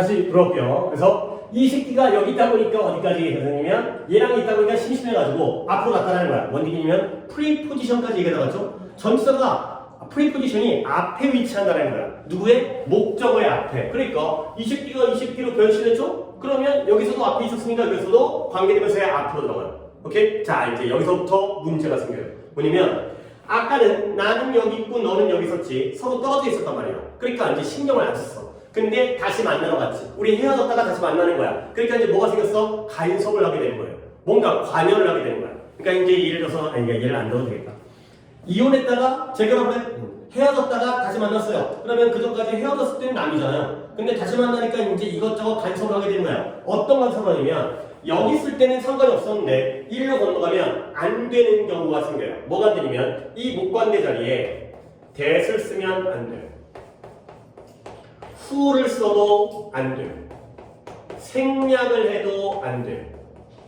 다시 들어올게요. 그래서 이 새끼가 여기 있다 보니까 어디까지 선생님이면 얘랑 있다 보니까 심심해가지고 앞으로 나타나는 거야. 뭔 얘기냐면 프리포지션까지 얘기가 나왔죠. 전치사가 프리포지션이 앞에 위치한다는 거야. 누구의? 목적어의 앞에. 그러니까 이 새끼가 이 새끼로 변신했죠? 그러면 여기서도 앞에 있었으니까 여기서도 관계대명사의 앞으로 들어가요. 오케이? 자, 이제 여기서부터 문제가 생겨요. 뭐냐면 아까는 나는 여기 있고 너는 여기 있었지. 서로 떨어져 있었단 말이야. 그러니까 이제 신경을 안 썼어. 근데 다시 만나러 갔지. 우리 헤어졌다가 다시 만나는 거야. 그러니까 이제 뭐가 생겼어? 간섭을 하게 되는 거예요. 뭔가 관여를 하게 되는 거야. 그러니까 이제 예를 들어서, 얘를 안 넣어도 되겠다. 이혼했다가 재결합을 해. 헤어졌다가 다시 만났어요. 그러면 그 전까지 헤어졌을 때는 남이잖아요. 근데 다시 만나니까 이제 이것저것 간섭을 하게 되는 거야. 어떤 간섭을 하냐면 여기 있을 때는 상관이 없었는데 일로 건너가면 안 되는 경우가 생겨요. 뭐가 안 되냐면 이 목관대 자리에 that을 쓰면 안 돼요. who를 써도 안 돼요. 생략을 해도 안 돼요.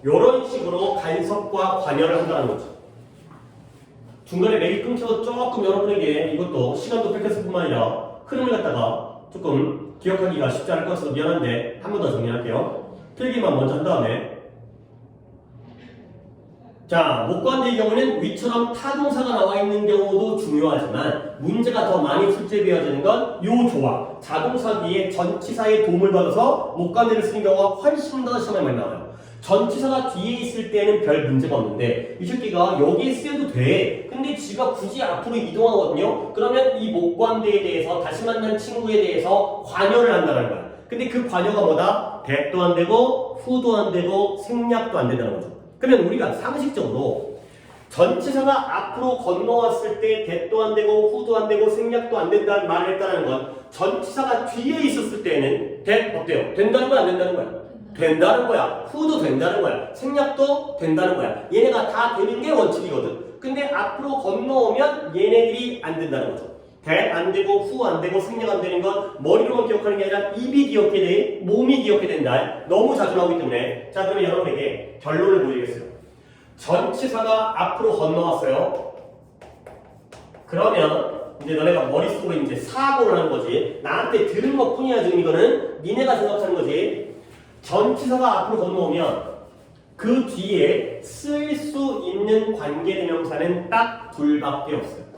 이런 식으로 간섭과 관여를 한다는 거죠. 중간에 맥이 끊겨서 조금 여러분에게 이것도 시간도 뺏겼을 뿐만 아니라 흐름을 갖다가 조금 기억하기가 쉽지 않을 것 같아서 미안한데 한 번 더 정리할게요. 필기만 먼저 한 다음에 자, 목관대의 경우는 위처럼 타동사가 나와 있는 경우도 중요하지만 문제가 더 많이 출제되어지는 건 요 조합. 자동사 뒤에 전치사의 도움을 받아서 목관대를 쓰는 경우가 훨씬 더 시험에 많이 나와요. 전치사가 뒤에 있을 때는 별 문제가 없는데 이 새끼가 여기에 쓰여도 돼. 근데 지가 굳이 앞으로 이동하거든요. 그러면 이 목관대에 대해서 다시 만난 친구에 대해서 관여를 한다는 거야. 근데 그 관여가 뭐다? that도 안 되고 who도 안 되고 생략도 안 된다는 거죠. 그러면 우리가 상식적으로 전치사가 앞으로 건너왔을 때 that도 안 되고 who도 안 되고 생략도 안 된다는 말을 했다는 건 전치사가 뒤에 있었을 때는 that 어때요? 된다는 거야 안 된다는 거야? 된다는 거야. who도 된다는 거야. 생략도 된다는 거야. 얘네가 다 되는 게 원칙이거든. 근데 앞으로 건너오면 얘네들이 안 된다는 거죠. that 안 되고 who 안 되고 생략 안 되는 건 머리로만 기억하는 게 아니라 입이 기억해 돼. 몸이 기억해 된다. 너무 자주 나오기 때문에. 자, 그러면 여러분에게 결론을 보여주겠어요. 전치사가 앞으로 건너왔어요. 그러면 이제 너네가 머릿속으로 이제 사고를 하는 거지. 나한테 들은 것 뿐이야. 지금 이거는 니네가 생각하는 거지. 전치사가 앞으로 건너오면 그 뒤에 쓸 수 있는 관계대명사는 딱 둘밖에 없어요.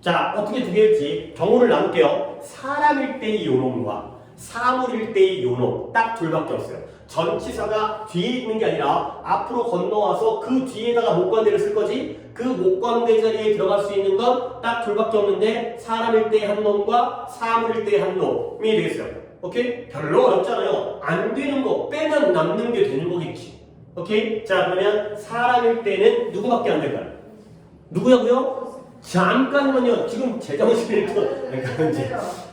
자, 어떻게 두 개일지 경우를 나눌게요. 사람일 때의 요놈과 사물일 때의 요놈 딱 둘밖에 없어요. 전치사가 뒤에 있는 게 아니라 앞으로 건너와서 그 뒤에다가 목관대를 쓸 거지. 그 목관대 자리에 들어갈 수 있는 건 딱 둘밖에 없는데 사람일 때의 한 놈과 사물일 때의 한 놈이 되겠어요. 오케이? 별로 어렵잖아요. 안 되는 거 빼면 남는 게 되는 거겠지. 오케이? 자, 그러면 사람일 때는 누구밖에 안 될까요? 누구냐고요? 잠깐만요. 지금 제정신이 또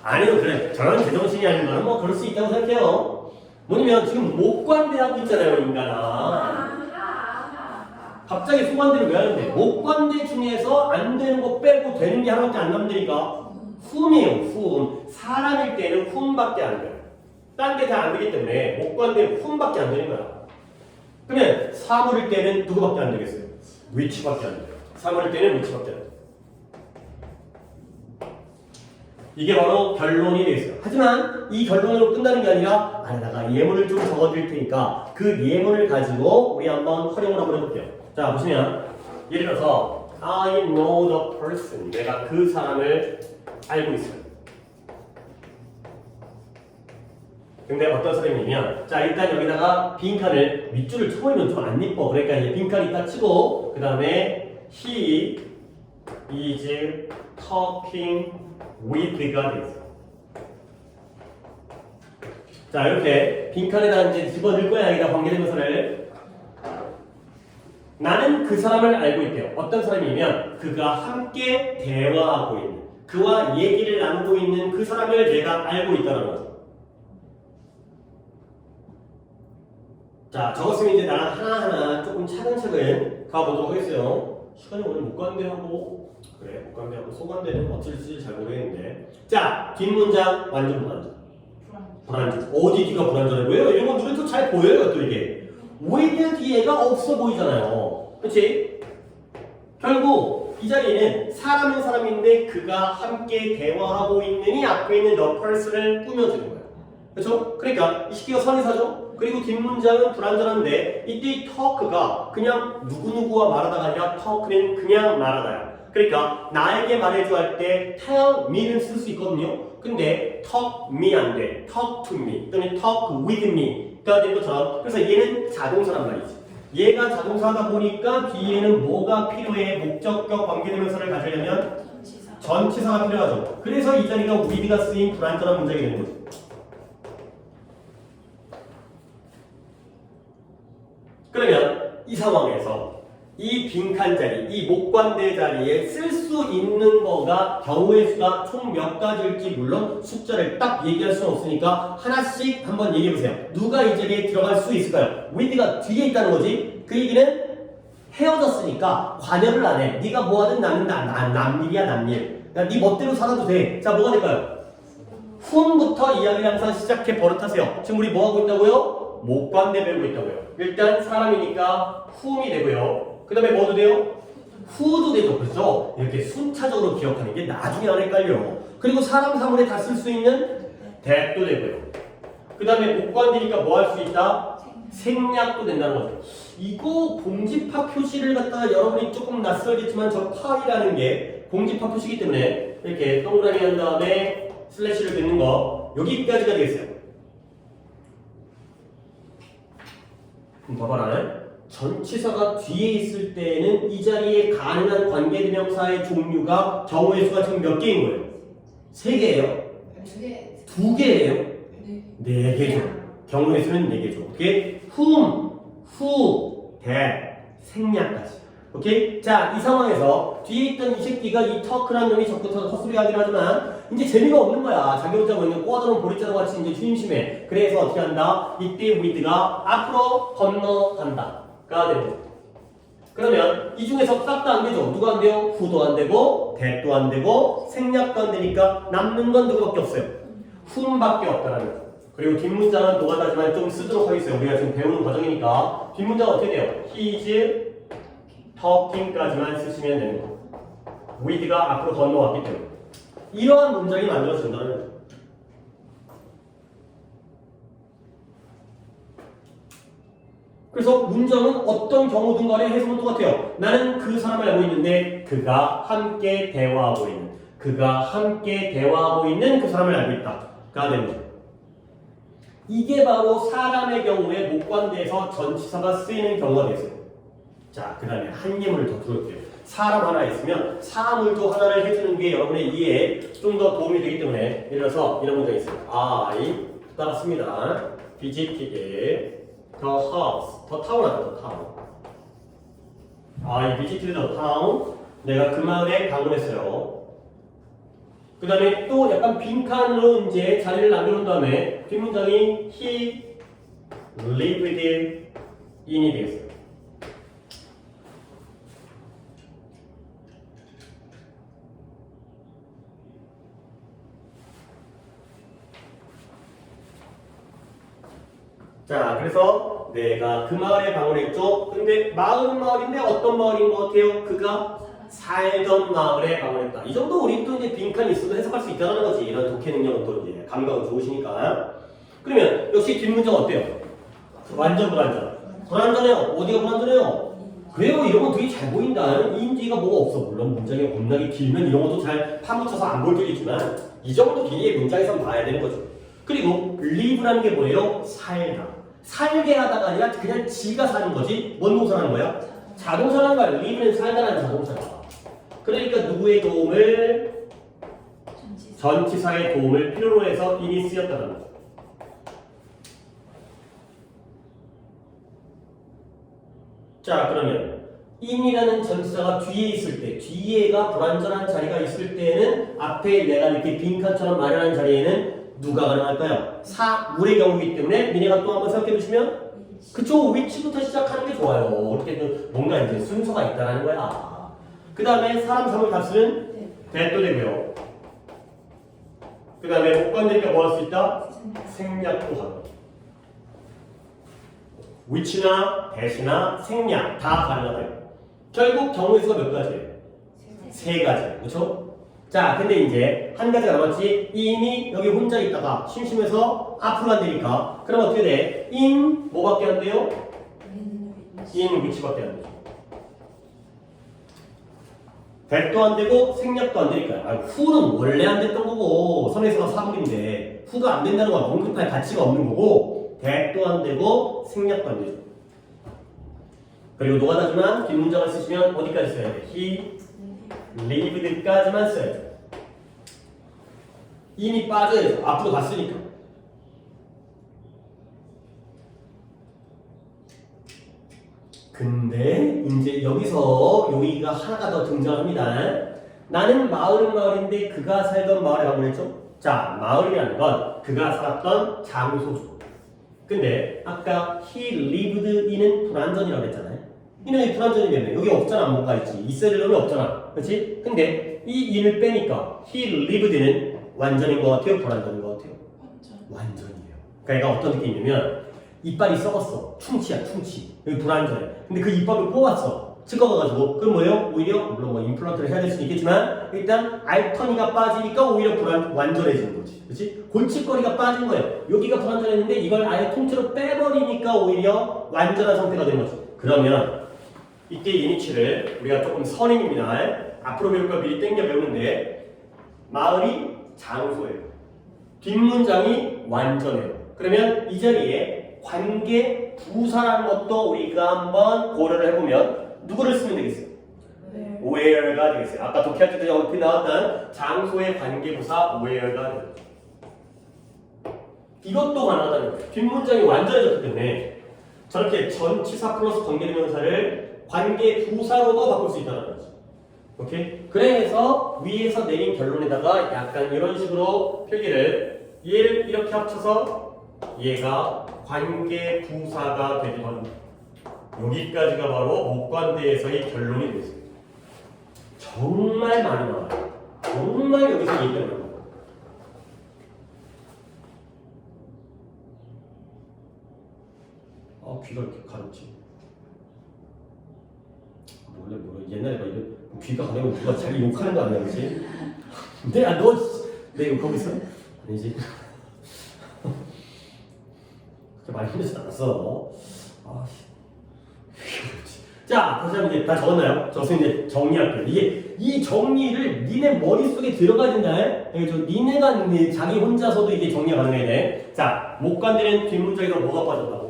아니요, 그래. 저런 제정신이 아닌 거는 뭐 그럴 수 있다고 생각해요. 뭐냐면 지금 목관대하고 있잖아요, 인간아. 갑자기 소관대를 왜 하는데? 목관대 중에서 안 되는 거 빼고 되는 게 하나밖에 안 남으니까 whom이에요, whom. 사람일 때는 whom밖에 안 돼요. 딴 게 다 안 되기 때문에 목관대는 whom밖에 안 되는 거야. 그러면 사물일 때는 누구밖에 안 되겠어요? which밖에 안 돼요. 사물일 때는 which밖에 안 돼요. 이게 바로 결론이 되겠어요. 하지만 이 결론으로 끝나는 게 아니라 안에다가 예문을 좀 적어드릴 테니까 그 예문을 가지고 우리 한번 활용을 한번 해볼게요. 자, 보시면 예를 들어서 I know the person. 내가 그 사람을 알고 있어요. 근데 어떤 사람이냐면 자, 일단 여기다가 빈칸을 윗줄을 쳐버리면 좀 안 이뻐. 그러니까 이제 빈칸 이따 치고 그 다음에 he is talking with가 되겠어요. 자, 이렇게 빈칸에다 이제 집어넣을 거야. 여기다 관계대명사를. 나는 그 사람을 알고 있대요. 어떤 사람이냐면 그가 함께 대화하고 있는, 그와 얘기를 나누고 있는 그 사람을 내가 알고 있다는 거죠. 자, 적었으면 이제 나랑 하나하나 조금 차근차근 가보도록 하겠어요. 시간이 오늘 목관대하고 그래, 목관대하고 소관대는 어쩔지 잘 모르겠는데. 자, 뒷문장 완전 불안전. 어디 뒤가 불안전해 보여요? 이런 건 눈에 또 잘 보여요, 또 이게. with 뒤에가 없어 보이잖아요. 그치? 결국 이 자리에는 사람은 사람인데 그가 함께 대화하고 있느니 앞에 있는 the person을 꾸며주는 거예요. 그렇죠? 그러니까 이 시기가 선의사죠. 그리고 뒷문장은 불완전한데 이때 talk가 그냥 누구누구와 말하다가 아니라 talk는 그냥 말하다야. 그러니까 나에게 말해줘 할 때 tell me는 쓸 수 있거든요. 근데 talk me 안 돼. talk to me 또는 talk with me가 된 것처럼 그래서 얘는 자동사란 말이지. 얘가 자동사다 보니까 뒤에는 뭐가 필요해? 목적격 관계대명사를 가지려면 전치사가 필요하죠. 그래서 이 자리가 with가 쓰인 불완전한 문장이 되는 거죠. 그러면 이 상황에서 이 빈칸 자리, 이 목관대 자리에 쓸 수 있는 거가 경우의 수가 총 몇 가지일지 물론 숫자를 딱 얘기할 수는 없으니까 하나씩 한번 얘기해 보세요. 누가 이 자리에 들어갈 수 있을까요? with가 뒤에 있다는 거지. 그 얘기는 헤어졌으니까 관여를 안 해. 네가 뭐하든 나는 남일이야 남일. 그러니까 네 멋대로 살아도 돼. 자 뭐가 될까요? whom부터 이야기를 항상 시작해 버릇하세요. 지금 우리 뭐하고 있다고요? 목관대 배우고 있다고요. 일단 사람이니까 whom이 되고요. 그 다음에 뭐도 돼요? who도 되죠. 그렇죠? 이렇게 순차적으로 기억하는 게 나중에 안 헷갈려. 그리고 사람 사물에 다 쓸 수 있는 that도 되고요. 그 다음에 목관대니까 뭐 할 수 있다? 생략도 된다는 거죠. 이거 공집합 표시를 갖다가 여러분이 조금 낯설겠지만 저 파이라는 게 공집합 표시이기 때문에 이렇게 동그라미 한 다음에 슬래시를 넣는 거 여기까지가 되겠어요. 봐봐라. 전치사가 뒤에 있을 때에는 이 자리에 가능한 관계대명사의 종류가 경우의 수가 지금 몇 개인 거예요? 3개예요? 2개예요? 4개죠. 경우의 수는 4개죠. 오케이? whom, who, that, 생략까지. 오케이? 자, 이 상황에서 뒤에 있던 이 새끼가 이 터크라는 놈이 자꾸 헛소리 하긴 하지만 이제 재미가 없는 거야. 자기 혼자 뭐 있는 꼬아들은 보리자루 같이 이제 심심해. 그래서 어떻게 한다? 이때 with가 앞으로 건너간다. 가 되는 거죠. 그러면 이 중에서 싹 다 안 되죠. 누가 안 돼요? who도 안 되고, that도 안 되고, 생략도 안 되니까 남는 건 누구밖에 없어요? whom밖에 없다라는 거죠. 그리고 뒷문장은 노가다지만 좀 쓰도록 하겠어요. 우리가 지금 배우는 과정이니까. 뒷문장은 어떻게 돼요? He is talking까지만 쓰시면 되는 거예요. with가 앞으로 건너왔기 때문에. 이러한 문장이 만들어진다는 거죠. 그래서 문장은 어떤 경우든 간에 해석은 똑같아요. 나는 그 사람을 알고 있는데 그가 함께 대화하고 있는, 그가 함께 대화하고 있는 그 사람을 알고 있다가 되는 거죠. 이게 바로 사람의 경우에 목관대에서 전치사가 쓰이는 경우가 되겠어요. 자, 그 다음에 한 예문을 더 들어볼게요. 사람 하나 있으면 사물도 하나를 해주는 게 여러분의 이해에 좀 더 도움이 되기 때문에 예를 들어서 이런 문장이 있어요. I 따랐습니다. visited the house. 더 타운하다, 더 타운. I visited the town. 내가 그 마을에 방문했어요. 그 다음에 또 약간 빈칸으로 이제 자리를 남겨놓은 다음에 뒷문장이 he lived in이 되겠어요. 자, 그래서 내가 그 마을에 방문했죠. 근데 마을은 마을인데 어떤 마을인 것 같아요? 그가 살던 마을에 방문했다. 이 정도 우리 또 이제 빈칸이 있어도 해석할 수 있다는 거지. 이런 독해 능력은 또 이제 감각은 좋으시니까. 그러면 역시 뒷문장 어때요? 완전 불완전. 불완전해요. 어디가 불완전해요? 그래요. 이런 거 되게 잘 보인다. 인지가 뭐가 없어. 물론 문장이 겁나게 길면 이런 것도 잘 파묻혀서 안 볼 때도 있지만 이 정도 길이의 문장에선 봐야 되는 거죠. 그리고 live라는 게 뭐예요? 살다. 살게 하다가 아니라 그냥 지가 사는 거지. 뭔 동사라는 거야? 자동사라는 거야. live는 살다라는 자동사야. 그러니까 누구의 도움을? 전치사의 도움을 필요로 해서 in이 쓰였다는 거야. 자, 그러면 in이라는 전치사가 뒤에 있을 때, 뒤에가 불완전한 자리가 있을 때에는 앞에 내가 이렇게 빈칸처럼 마련한 자리에는 누가 가능할까요? 사물의 경우이기 때문에 니네가 또 한번 생각해 보시면 그쪽 위치부터 시작하는 게 좋아요. 이렇게 뭔가 이제 순서가 있다라는 거야. 그 다음에 사람 사물 값은 that도 되고요. 그 다음에 목관되니까 뭐 할 수 있다? 생략도 하고. 위치나 that이나 생략 다 가능하대요. 결국 경우의 수가 몇 가지예요? 3가지. 그렇죠? 자, 근데 이제 한 가지가 남았지. in이 여기 혼자 있다가 심심해서 앞으로 간다니까. 그럼 어떻게 돼? in 뭐밖에 안 돼요? in which밖에 안 되죠. that도 안 되고 생략도 안 되니까요. 아, who는 원래 안 됐던 거고 선에서가 사물인데 who가 안 된다는 건 언급할 가치가 없는 거고 that도 안 되고 생략도 안 되죠. 그리고 노가다지만 뒷문장을 쓰시면 어디까지 써야 돼? he lived까지만 써야죠. 이미 빠져야죠. 앞으로 갔으니까. 근데 이제 여기서 여기가 하나가 더 등장합니다. 나는 마을인데 그가 살던 마을에 가고 했죠? 자, 마을이라는 건 그가 살았던 장소죠. 근데 아까 he lived in은 불완전이라고 했잖아요. 이는 불완전이면 여기 없잖아. 뭔가 있지. 있어야 될 놈이 없잖아. 그렇지? 근데 이 in을 빼니까 he lived는 완전인 것 같아요? 불완전인 것 같아요? 완전이에요. 그러니까 어떤 느낌이냐면 이빨이 썩었어. 충치야, 충치. 여기 불완전해. 근데 그 이빨을 뽑았어. 찍어가가지고. 그럼 뭐예요? 오히려 물론 뭐 임플란트를 해야 될 수는 있겠지만 일단 알터니가 빠지니까 오히려 완전해지는 거지. 그렇지? 골칫거리가 빠진 거예요. 여기가 불완전했는데 이걸 아예 통째로 빼버리니까 오히려 완전한 상태가 되는 거지. 그러면 이때 이니치를 우리가 조금 선임입니다. 앞으로 배울 걸 미리 땡겨 배우는데 마을이 장소예요. 뒷문장이 완전해요. 그러면 이 자리에 관계 부사라는 것도 우리가 한번 고려를 해보면 누구를 쓰면 되겠어요? where가 되겠어요. 아까 독해할 때도 옆에 나왔던 장소의 관계 부사 where가 되겠죠. 이것도 가능하다는 거예요. 뒷문장이 완전해졌기 때문에 저렇게 전치사 플러스 관계대명사를 관계 부사로도 바꿀 수 있다는 거죠. 오케이? 그래서 위에서 내린 결론에다가 약간 이런 식으로 표기를 얘를 이렇게 합쳐서 얘가 관계 부사가 되기도 합니다. 여기까지가 바로 목관대에서의 결론이 되겠습니다. 정말 많이 나와요. 정말 여기서 얘기가 나와요. 귀가 이렇게 가렵지. 원래 옛날에 막 이런 귀가 가려면 누가 자기 욕하는 거 아니야, 그렇지? 내가 내 욕하고 있어? 아니지. 그렇게 많이 힘들진 않았어. 자, 다시 한번 이제 다 적었나요? 저서 이제 정리할게요. 이 정리를 니네 머릿속에 들어가야 된다. 그래서 니네가 자기 혼자서도 이게 정리가 가능해야 돼. 자, 목관되는 뒷문장에서 뭐가 빠졌다고?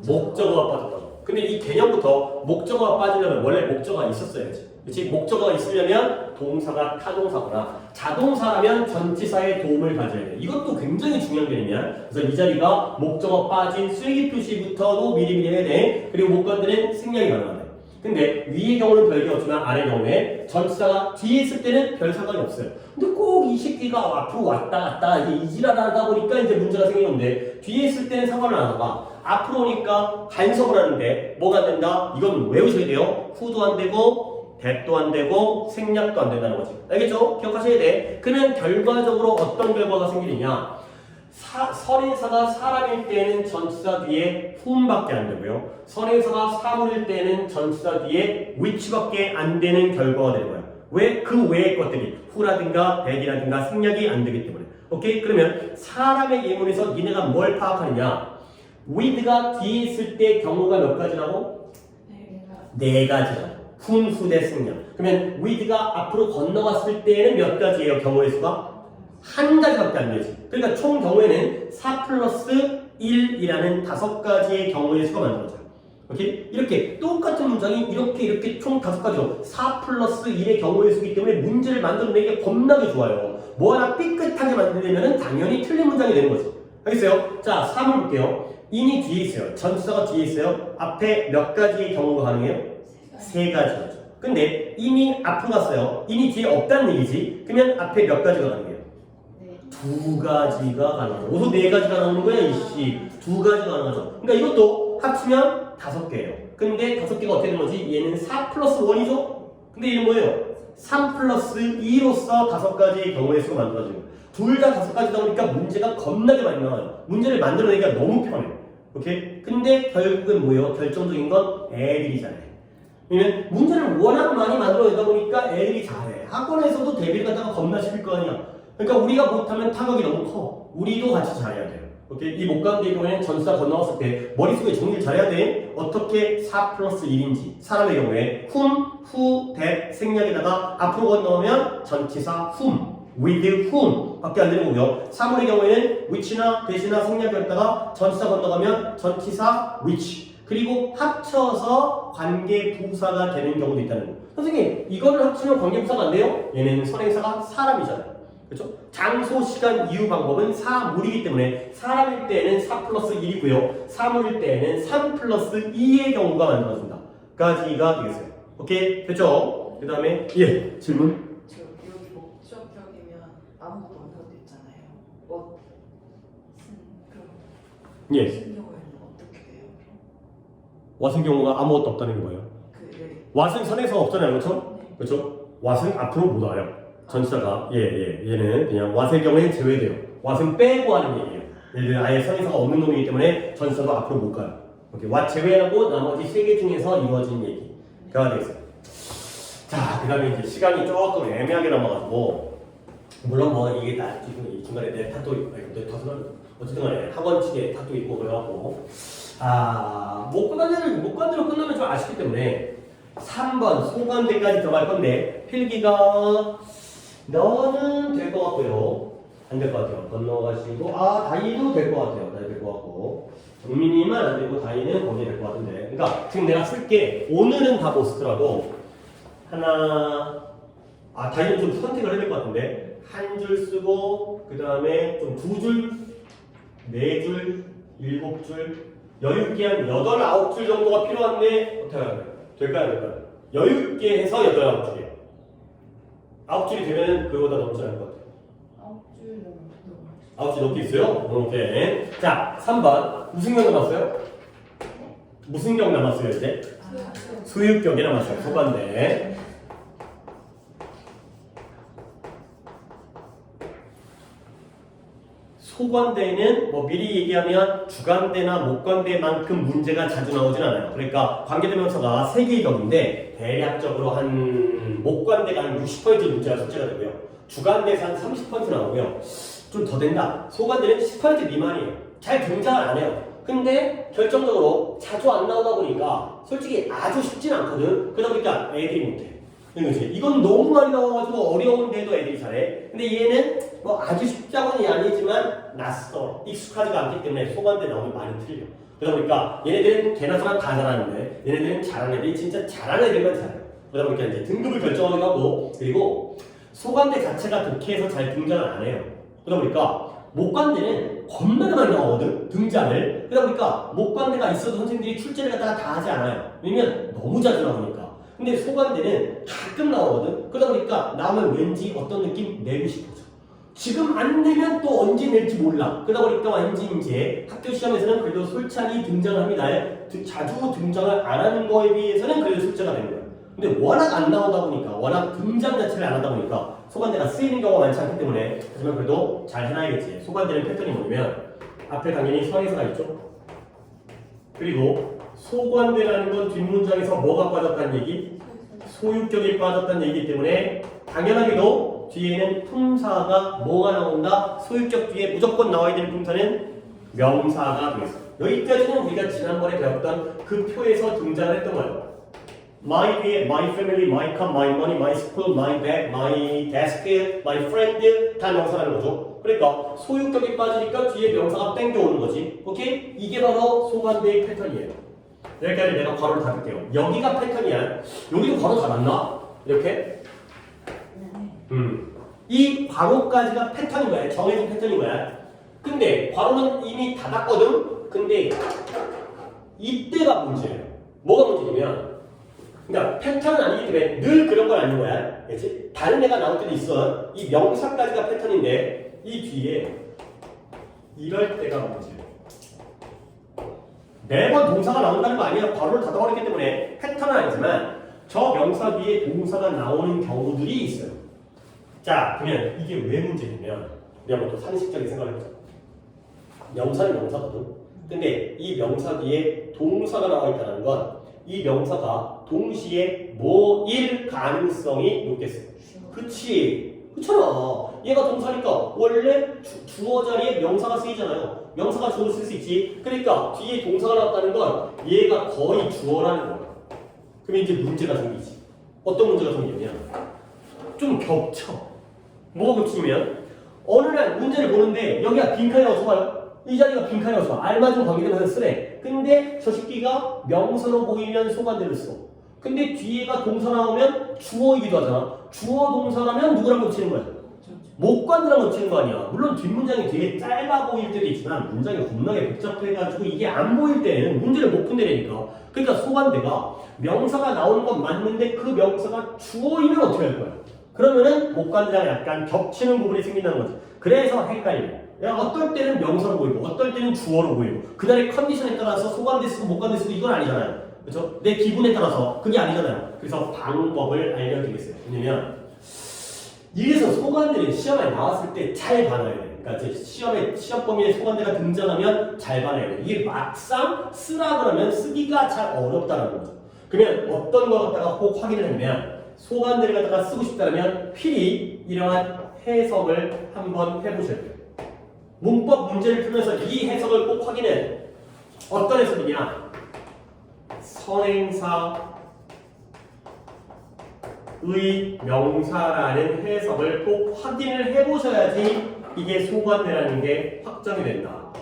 목적어가 빠졌다고. 근데 이 개념부터 목적어가 빠지려면 원래 목적어가 있었어야지. 그렇지? 목적어가 있으려면 동사가 타동사거나 자동사라면 전치사의 도움을 가져야 돼. 이것도 굉장히 중요한 개념이야. 그래서 이 자리가 목적어 빠진 쓰레기 표시부터도 미리미리 해야 돼. 그리고 목관들은 생략이 가능하네. 근데 위의 경우는 별게 없지만 아래 경우에 전치사가 뒤에 있을 때는 별 상관이 없어요. 근데 꼭 이 새끼가 앞으로 왔다 갔다 이제 이지랄하다 보니까 이제 문제가 생기는데 뒤에 있을 때는 상관을 안 하다가 앞으로 오니까 간섭을 하는데 뭐가 안 된다? 이건 외우셔야 돼요. 후도 안 되고 that도 안 되고 생략도 안 된다는 거지. 알겠죠? 기억하셔야 돼. 그러면 결과적으로 어떤 결과가 생기느냐? 선행사가 사람일 때는 전치사 뒤에 whom밖에 안 되고요. 선행사가 사물일 때는 전치사 뒤에 which밖에 안 되는 결과가 되는 거예요. 왜? 그 외의 것들이 who라든가 that이라든가 생략이 안 되기 때문에. 오케이? 그러면 사람의 예문에서 니네가 뭘 파악하느냐? with가 뒤에 있을 때 경우가 몇 가지라고? 네 가지라고. whom, who, that, 생략. 그러면 with가 앞으로 건너갔을 때는 몇 가지예요? 경우의 수가? 한 가지밖에 안 되지. 그러니까 총 경우에는 4 플러스 1이라는 5가지의 경우의 수가 만들어져요. 오케이? 이렇게 똑같은 문장이 이렇게 총 5가지로 4 플러스 1의 경우의 수이기 때문에 문제를 만들어내기가 겁나게 좋아요. 뭐 하나 삐끗하게 만들려면 당연히 틀린 문장이 되는 거지. 알겠어요? 자, 3을 볼게요. in이 뒤에 있어요. 전치사가 뒤에 있어요. 앞에 몇 가지의 경우가 가능해요? 3가지죠. 근데 in이 앞으로 갔어요. in이 뒤에 없다는 얘기지. 그러면 앞에 몇 가지가 가능해요? 2가지가 가능하죠. 어디서 4가지가 나오는 거야, 이씨. 2가지가 가능하죠. 그러니까 이것도 합치면 5개예요. 근데 5개가 어떻게 되는 거지? 얘는 4 플러스 1이죠? 근데 얘는 뭐예요? 3 플러스 2로서 5가지의 경우의 수가 만들어지는 거예요. 둘 다 5가지다 보니까 문제가 겁나게 많이 나와요. 문제를 만들어내기가 너무 편해요. 오케이? 근데 결국은 뭐예요? 결정적인 건 애들이잖아요. 왜냐면 문제를 워낙 많이 만들어내다 보니까 애들이 잘해. 학원에서도 대비를 갖다가 겁나 시킬 거 아니야. 그러니까 우리가 못하면 타격이 너무 커. 우리도 같이 잘해야 돼요. 오케이? 이 목감기의 경우에는 전사 건너왔을 때 머릿속에 정리를 잘해야 돼. 어떻게 4 플러스 1인지. 사람의 경우에 whom, who, that 생략에다가 앞으로 건너오면 전치사 whom, with whom 밖에 안 되는 거고요. 사물의 경우에는 which나 that이나 생략이었다가 전치사 건너가면 전치사 which. 그리고 합쳐서 관계부사가 되는 경우도 있다는 거. 선생님, 이거를 합치면 관계부사가 안 돼요? 얘는 선행사가 사람이잖아요. 그렇죠? 장소, 시간, 이유, 방법은 사물이기 때문에 사람일 때에는 4 플러스 1이고요. 사물일 때에는 3 플러스 2의 경우가 만들어진다. 까지가 되겠어요. 오케이? 됐죠? 그 다음에 예, 질문? 여기 목적격이면 아무것도 없는 것도 있잖아요. 뭐 그럼 예. 무슨 경우에는 어떻게 돼요? 왓은 경우가 아무것도 없다는 게 뭐예요? 왓은 선행사가 없잖아요. 그렇죠? 네. 그렇죠? 왓은 앞으로 못 와요. 전치사가 얘는 그냥 왓의 경우에는 제외돼요. 왓은 빼고 하는 얘기예요. 얘는 아예 선행사가 없는 놈이기 때문에 전치사도 앞으로 못 가요. 오케이. 왓 제외하고 나머지 3개 중에서 이루어진 얘기가 되겠어요. 자, 그 다음에 이제 시간이 조금 애매하게 남아가지고 물론 뭐 이게 다 이 중간에 내 탓도 있고 내 탓은 어쨌든 간에 학원 측에 탓도 있고 그래갖고 목관대로 끝나면 좀 아쉽기 때문에 3번 소관대까지 들어갈 건데 필기가 너는 될 것 같고요. 안 될 것 같아요. 건너가시고 다이도 될 것 같아요. 다이 될 것 같고 정민이만 안 되고 다이는 거기 될 것 같은데 그러니까 지금 내가 쓸게 오늘은 다 못 쓰더라도 하나 다이는 좀 선택을 해야 될 것 같은데 한 줄 쓰고 그 다음에 좀 2줄 4줄 7줄 여유 있게 한 8, 9줄 정도가 필요한데 어떻게 하면 될까요? 여유 있게 해서 8, 9줄이에요. 9줄이 되면 그거보다 넘지 않을 것 같아요. 9줄 넘어. 9줄 넘게 있어요? 오케이. 자, 3번. 무슨 경 남았어요? 무슨 경 남았어요, 이제? 수육경이 남았어요. 소관대. 소관대는 뭐 미리 얘기하면 주관대나 목관대만큼 문제가 자주 나오진 않아요. 그러니까 관계대명사가 3개의 격인데 대략적으로 한 목관대가 한 60% 문제가 숙제가 되고요. 주관대에서 한 30% 나오고요. 좀 더 된다. 소관대는 10% 미만이에요. 잘 등장을 안 해요. 근데 결정적으로 자주 안 나오다 보니까 솔직히 아주 쉽진 않거든. 그러다 보니까 애들이 못해. 이건 너무 많이 나와가지고 어려운데도 애들이 잘해. 근데 얘는 뭐 아주 쉽다고는 아니지만 낯설어. 익숙하지가 않기 때문에 소관대 나오면 많이 틀려. 그러다 보니까 얘네들은 개나 소나 다 잘하는데 얘네들은 잘하는 애들이 진짜 잘하는 애들만 잘해요. 그러다 보니까 이제 등급을 결정하기도 하고 그리고 소관대 자체가 독해에서 잘 등장을 안 해요. 그러다 보니까 목관대는 겁나게 많이 나오거든, 등장을. 그러다 보니까 목관대가 있어도 선생님들이 출제를 갖다가 다 하지 않아요. 왜냐면 너무 자주 나오니까. 근데 소관대는 가끔 나오거든. 그러다 보니까 나오면 왠지 어떤 느낌 내고 싶어져. 지금 안 내면 또 언제 낼지 몰라. 그러다 보니까 왠지 이제 학교 시험에서는 그래도 솔찬히 등장을 합니다. 자주 등장을 안 하는 거에 비해서는 그래도 숙제가 되는 거야. 근데 워낙 안 나오다 보니까, 워낙 등장 자체를 안 하다 보니까 소관대가 쓰이는 경우가 많지 않기 때문에 하지만 그래도 잘 해놔야겠지. 소관대는 패턴이 뭐냐면 앞에 당연히 선행사가 있죠. 그리고 소관대라는 건 뒷문장에서 뭐가 빠졌다는 얘기? 소유격이 빠졌다는 얘기이기 때문에 당연하게도 뒤에는 품사가 뭐가 나온다? 소유격 뒤에 무조건 나와야 되는 품사는 명사가 되겠어. 여기까지는 우리가 지난번에 배웠던 그 표에서 등장을 했던 거예요. My 뒤에 my family, my car, my money, my school, my bag, my desk, my friend 다 명사라는 거죠. 그러니까 소유격이 빠지니까 뒤에 명사가 땡겨오는 거지. 오케이? 이게 바로 소관대의 패턴이에요. 여기까지 내가 괄호를 닫을게요. 여기가 패턴이야. 여기도 괄호 닫았나? 이렇게? 이 괄호까지가 패턴인 거야. 정해진 패턴인 거야. 근데 괄호는 이미 닫았거든? 근데 이때가 문제예요. 뭐가 문제냐면 그러니까 패턴은 아니기 때문에 늘 그런 건 아닌 거야. 그렇지? 다른 애가 나올 때도 있어. 이 명사까지가 패턴인데 이 뒤에 이럴 때가 문제예요. 매번 동사가 나온다는 거 아니야. 괄호를 닫아버렸기 때문에 패턴은 아니지만 저 명사 뒤에 동사가 나오는 경우들이 있어요. 자, 그러면 이게 왜 문제냐면 우리 한번 또 상식적인 생각을 해보자. 명사는 명사거든. 근데 이 명사 뒤에 동사가 나와 있다는 건 이 명사가 동시에 뭐일 가능성이 높겠어요. 그치. 그렇잖아. 얘가 동사니까 원래 주어 자리에 명사가 쓰이잖아요. 명사가 주어를 쓸 수 있지. 그러니까 뒤에 동사가 나왔다는 건 얘가 거의 주어라는 거야. 그럼 이제 문제가 생기지. 어떤 문제가 생기냐면 좀 겹쳐. 뭐가 겹치냐면 어느 날 문제를 보는데 여기가 빈칸이 어서 와요. 이 자리가 빈칸이 어서 와. 알맞은 관계대명사 쓰래. 근데 저 새끼가 명사로 보이면 소관대를 써. 근데 뒤에가 동사 나오면 주어이기도 하잖아. 주어 동사라면 누구랑 겹치는 거야? 목관이랑 겹치는 거 아니야. 물론 뒷문장이 되게 짧아 보일 때도 있지만 문장이 겁나게 복잡해가지고 이게 안 보일 때는 문제를 못 푼다니까. 그러니까 소관대가 명사가 나오는 건 맞는데 그 명사가 주어이면 어떻게 할 거야? 그러면은 목관이랑 약간 겹치는 부분이 생긴다는 거지. 그래서 헷갈려. 어떨 때는 명사로 보이고 어떨 때는 주어로 보이고 그날의 컨디션에 따라서 소관대 쓰고 목관대 쓰고 이건 아니잖아요. 그렇죠? 내 기분에 따라서 그게 아니잖아요. 그래서 방법을 알려드리겠어요. 왜냐면 이래서 소관대는 시험에 나왔을 때 잘 봐놔야 돼. 그러니까 이제 시험 범위에 소관대가 등장하면 잘 봐놔야 돼. 이게 막상 쓰라 그러면 쓰기가 잘 어렵다는 거죠. 그러면 어떤 거 갖다가 꼭 확인을 하면 소관대를 갖다가 쓰고 싶다면 필히 이러한 해석을 한번 해보셔야 돼요. 문법 문제를 풀면서 이 해석을 꼭 확인해야 돼요. 어떤 해석이냐? 선행사 의 명사라는 해석을 꼭 확인을 해보셔야지 이게 소관대라는 게 확정이 된다.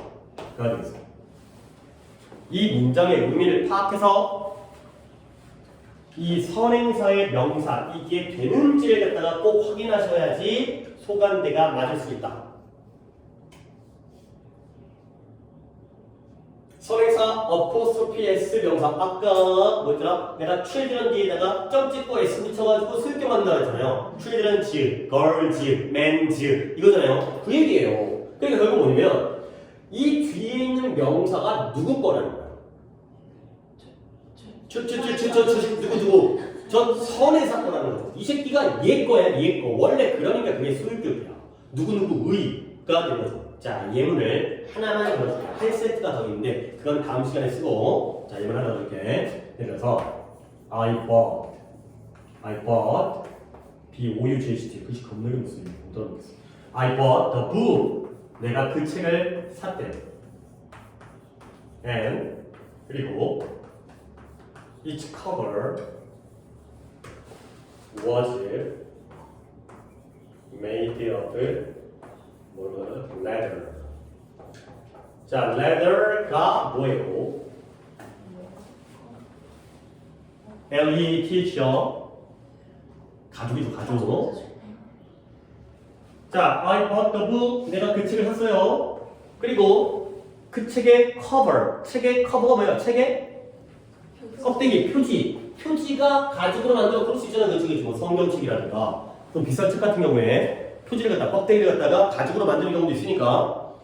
그가 되겠습니다. 이 문장의 의미를 파악해서 이 선행사의 명사 이게 되는지를 갖다가 꼭 확인하셔야지 소관대가 맞을 수 있다. 선행사 apostrophe s 명사 아까 뭐였더라? 내가 children 뒤에다가 점 찍고 s 붙여가지고 쓸게 만든다 했잖아요. children's, girls, men's 이거잖아요. 그 얘기예요. 그러니까 결국 뭐냐면 이 뒤에 있는 명사가 누구 거라는 거야. 누구 저 선행사 거라는 거죠. 이 새끼가 얘 거야 얘 거. 원래 그러니까 그게 소유격이야. 누구의가 되는 거죠. 자, 예문을 하나만 보여줄게요. 한 세트가 더 있는데 그건 다음 시간에 쓰고 자, 예문 하나 더 이렇게 내려서 I bought B-O-U-G-H-T 글씨 겁나게 무슨 못 알아보겠어. I bought the book 내가 그 책을 샀대. And 그리고 its cover was made of leather. 자, leather가 뭐예요? L-E-A-T-H죠. 가죽이죠, 가죽. 자, I bought the book. 내가 그 책을 샀어요. 그리고 그 책의 cover. 책의 커버가 뭐야? 책의 껍데기, 표지. 표지가 가죽으로 만들어 그럴 수 있잖아요. 그 책이 뭐 성경책이라든가. 또 비싼 책 같은 경우에 표지를 갖다 껍데기를 갖다가 가죽으로 만드는 경우도 있으니까.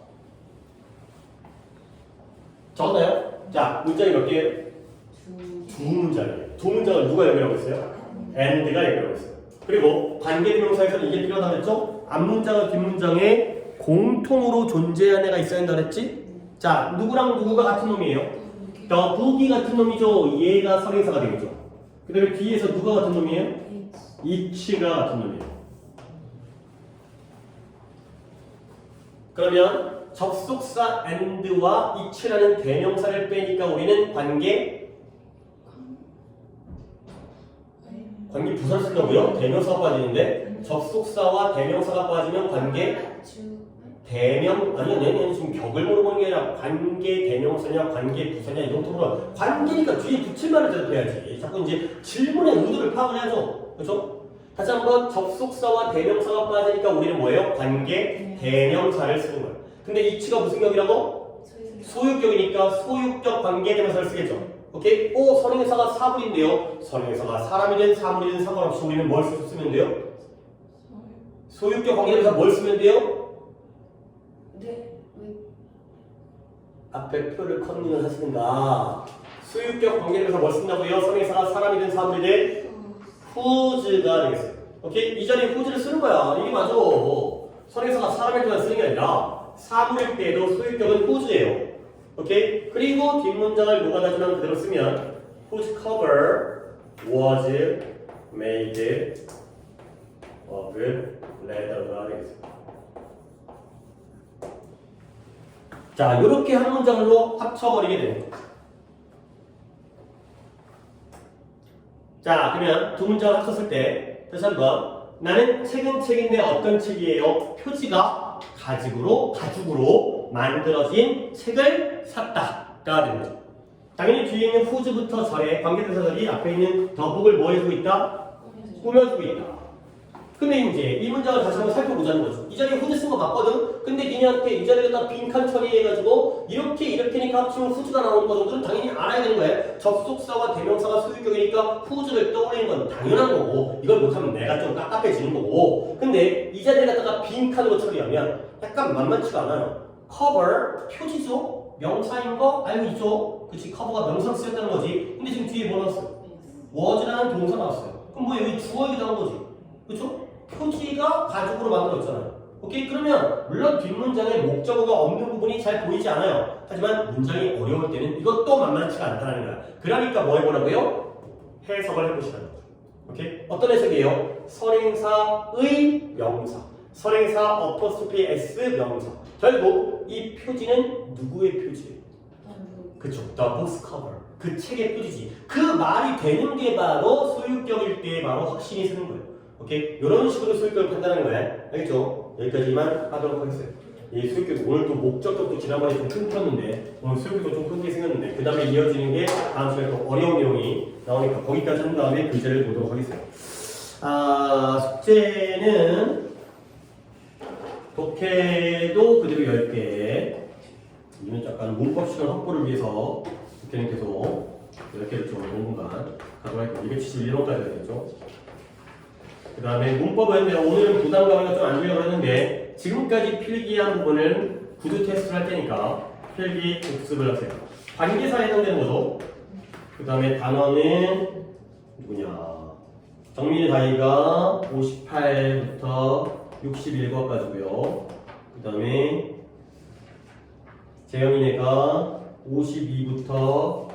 적었나요? 자, 문장이 몇 개예요? 두 문장이에요. 두 문장을 누가 연결하고 있어요? and가 연결하고 있어요. 그리고 관계대명사에서는 이게 필요하다고 했죠? 앞문장과 뒷문장에 공통으로 존재하는 애가 있어야 한다고 했지? 자, 누구랑 누구가 같은 놈이에요? the book이 같은 놈이죠. 얘가 선행사가 되겠죠. 그 다음에 뒤에서 누가 같은 놈이에요? it가 같은 놈이에요. 그러면 접속사 and와 it라는 대명사를 빼니까 우리는 관계 부사를 쓴다고요? 대명사가 빠지는데 접속사와 대명사가 빠지면 관계 아니 지금 격을 물어보는 게 아니라 관계 대명사냐 관계 부사냐 이런 통으로 관계니까 뒤에 붙일 말을 대답해야지. 자꾸 이제 질문의 의도를 파악을 해야죠. 그렇죠? 다시 한번 접속사와 대명사가 빠지니까 우리는 뭐예요? 관계 대명사를 쓰는 거예요. 근데 이치가 무슨 격이라고? 소유격이니까 소유격 관계 대명사를 쓰겠죠. 오케이? 선행사가 사물인데요. 선행사가 사람이든 사물이든 상관없이 우리는 뭘 쓰면 돼요? 소유격 관계 대명사 뭘 쓰면 돼요? 앞에 표를 컨닝을 하시는가? 소유격 관계 대명사 뭘 쓴다고요? 선행사가 사람이든 사물이든 whose가 되겠어요. 오케이? 이 자리에 whose를 쓰는 거야. 이게 맞아. 선행사가 사람일 때만 쓰는 게 아니라 사물일 때에도 소유격은 whose예요. 오케이? 그리고 뒷문장을 노가다지만 그대로 쓰면 whose cover was made of leather가 되겠습니다. 자, 이렇게 한 문장으로 합쳐버리게 되는 거예요. 자, 그러면 두 문장을 합쳤을 때 다시 한번 나는 책인데 어떤 책이에요? 표지가 가죽으로 만들어진 책을 샀다가 되는 거죠. 당연히 뒤에 있는 whose부터 절에 관계대사들이 앞에 있는 더북을 뭐 해주고 있다? 꾸며주고 있다. 근데 이제 이 문장을 다시 한번 살펴보자는 거죠. 이 자리에 whose 쓴 거 맞거든? 근데 니네한테 이 자리에다 빈칸 처리해가지고 이렇게니까 합치면 whose가 나오는 거 정도는 당연히 알아야 되는 거예요. 접속사와 대명사가 소유격이니까 whose를 떠올리는 건 당연한 거고 이걸 못하면 내가 좀 깝깝해지는 거고 근데 이 자리에 갖다가 빈칸으로 처리하면 약간 만만치가 않아요. cover, 표지죠? 명사인 거 알고 있죠? 그치, cover가 명사로 쓰였다는 거지. 근데 지금 뒤에 뭐 나왔어요? was라는 동사 나왔어요. 그럼 뭐 여기 주어이기도 한 거지. 그쵸? 표지가 가죽으로 만들어졌잖아요. 오케이? 그러면 물론 뒷문장에 목적어가 없는 부분이 잘 보이지 않아요. 하지만 문장이 어려울 때는 이것도 만만치가 않다는 거야. 그러니까 뭐 해보라고요? 해석을 해보시라는 거죠. 오케이? 어떤 해석이에요? 선행사의 명사. 선행사 어퍼스토피 S 명사. 결국 이 표지는 누구의 표지예요? 그쵸? The book's cover. 그 책의 표지지. 그 말이 되는 게 바로 소유격일 때 바로 확신이 쓰는 거예요. 오케이? 이런 식으로 소유격을 판단하는 거야. 알겠죠? 여기까지만 하도록 하겠습니다. 이 소유격 오늘도 목적격도 지난번에 좀 끊겼는데 오늘 소유격도 좀 끊기게 생겼는데 그 다음에 이어지는 게 다음 시간에 또 어려운 내용이 나오니까 거기까지 한 다음에 교재를 보도록 하겠습니다. 숙제는 독해도 그대로 10개. 이는 약간 문법 시간 확보를 위해서 독해는 계속 10개를 좀 공간 가도록 할게요. 271번까지 되겠죠. 그 다음에 문법은 내가 오늘은 부담감이 좀 안 주려고 했는데 지금까지 필기한 부분은 구두 테스트를 할 테니까 필기 복습을 하세요. 관계사에 해당되는 거죠. 그 다음에 단어는 누구냐? 정민의 나이가 58부터 61과까지고요. 그 다음에 재영이네가 52부터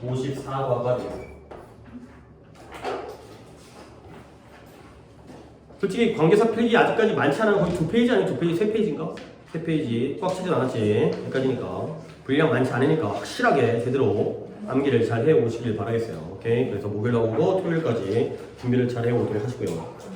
54과가 되겠습니다. 솔직히 관계사 필기 아직까지 많지 않아요. 거의 2페이지 아니면 2페이지, 3페이지인가? 3페이지 꽉 차진 않았지. 여기까지니까 분량 많지 않으니까 확실하게 제대로 암기를 잘 해오시길 바라겠어요. 오케이? 그래서 목요일 나오고 토요일까지 준비를 잘 해오도록 하시고요.